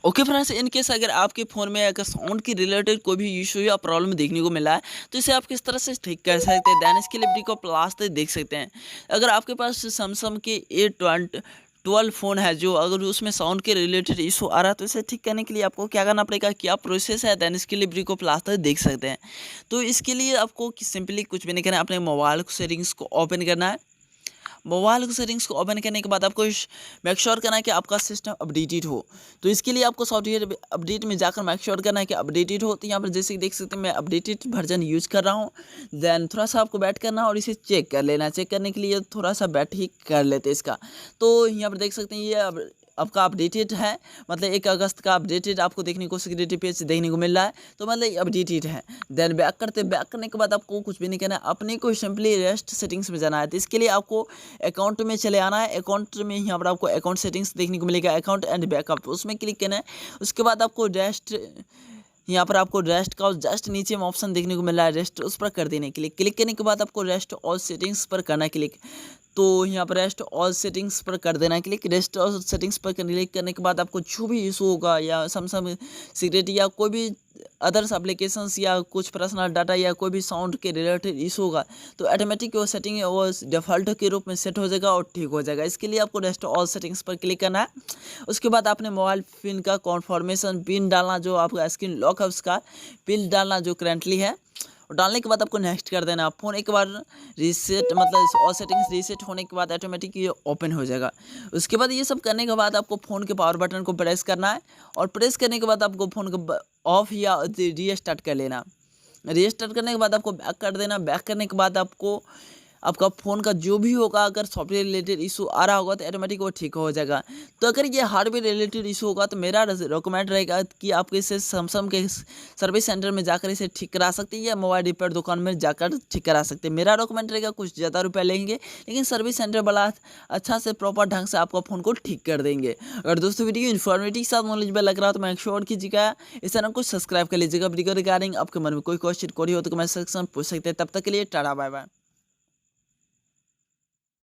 Okay friends, in case अगर आपके phone में अगर साउंड के रिलेटेड कोई भी इशू या प्रॉब्लम देखने को मिला है, तो इसे आप किस तरह से ठीक कर सकते हैं, देन इसके लिए वीडियो को प्लास तक देख सकते हैं। अगर आपके पास सैमसंग के A12 फ़ोन है, जो अगर उसमें साउंड के रिलेटेड इशू आ रहा है, तो इसे ठीक करने के लिए आपको क्या करना पड़ेगा, क्या प्रोसेस है, देन इसके लिए वीडियो को प्लास तक देख सकते हैं। तो इसके लिए आपको सिंपली कुछ भी नहीं करना है, अपने मोबाइल सेटिंग्स को ओपन करना है। मोबाइल की सेटिंग्स को ओपन करने के बाद आपको मेक श्योर करना है कि आपका सिस्टम अपडेटेड हो। तो इसके लिए आपको सॉफ्टवेयर अपडेट में जाकर मेक श्योर करना है कि अपडेटेड हो। तो यहाँ पर जैसे कि देख सकते हैं मैं अपडेटेड वर्जन यूज़ कर रहा हूँ। देन थोड़ा सा आपको बैठ करना और इसे चेक कर लेना। चेक करने के लिए थोड़ा सा बैठ ही कर लेते हैं इसका। तो यहाँ पर देख सकते हैं ये आपका अपडेटेड है, मतलब 1 अगस्त का अपडेटेड आपको देखने को सिक्योरिटी पेज देखने को मिल रहा है, तो मतलब अपडेटेड है। देन बैक करने के बाद आपको कुछ भी नहीं करना है, अपने को सिंपली रेस्ट सेटिंग्स में जाना है। तो इसके लिए आपको अकाउंट में चले आना है। अकाउंट में यहाँ पर आपको अकाउंट सेटिंग्स देखने को मिलेगा, अकाउंट एंड बैकअप, तो उसमें क्लिक करना है। उसके बाद आपको रेस्ट, यहाँ पर आपको रेस्ट का जस्ट नीचे में ऑप्शन देखने को मिल रहा है रेस्ट, उस पर कर देने के लिए क्लिक करने के बाद आपको रेस्ट ऑल सेटिंग्स पर करना है क्लिक। तो यहाँ पर रेस्ट ऑल सेटिंग्स पर कर देना है क्लिक। रेस्ट ऑल सेटिंग्स पर क्लिक करने के बाद आपको जो भी इशू होगा या सैमसंग सिक्योरिटी या कोई भी अदर्स एप्लीकेशंस या कुछ पर्सनल डाटा या कोई भी साउंड के रिलेटेड इशू होगा, तो ऑटोमेटिक वो सेटिंग है वो डिफ़ॉल्ट के रूप में सेट हो जाएगा और ठीक हो जाएगा। इसके लिए आपको रेस्ट ऑल सेटिंग्स पर क्लिक करना है। उसके बाद आपने मोबाइल पिन का कॉन्फर्मेशन पिन डालना, जो आपका स्क्रीन लॉक है उसका पिन डालना जो करेंटली है, और डालने के बाद आपको नेक्स्ट कर देना। फ़ोन एक बार रीसेट, मतलब ऑल सेटिंग्स रीसेट होने के बाद ऑटोमेटिक ये ओपन हो जाएगा। उसके बाद ये सब करने के बाद आपको फ़ोन के पावर बटन को प्रेस करना है, और प्रेस करने के बाद आपको फ़ोन को ऑफ या रीस्टार्ट कर लेना। रीस्टार्ट करने के बाद आपको बैक कर देना। बैक करने के बाद आपको आपका फ़ोन का जो भी होगा, अगर सॉफ्टवेयर रिलेटेड इशू आ रहा होगा तो ऑटोमेटिक वो ठीक हो जाएगा। तो अगर ये हार्डवेयर रिलेटेड इशू होगा तो मेरा रिकमेंड रहेगा कि आप इसे सैमसंग के सर्विस सेंटर में जाकर इसे ठीक करा सकते हैं या मोबाइल रिपेयर दुकान में जाकर ठीक करा सकते हैं। मेरा रिकमेंड रहेगा, कुछ ज़्यादा रुपये लेंगे लेकिन सर्विस सेंटर वाला अच्छा से प्रॉपर ढंग से आपका फ़ोन को ठीक कर देंगे। अगर दोस्तों वीडियो इन्फॉर्मेटिव साथ नॉलेजेबल लग रहा हो तो मैं श्योर कीजिएगा, इस चैनल को सब्सक्राइब कर लीजिएगा। वीडियो रिगार्डिंग आपके मन में कोई क्वेश्चन कोई हो तो कमेंट सेक्शन में पूछ सकते हैं। तब तक के लिए टाटा बाय बाय।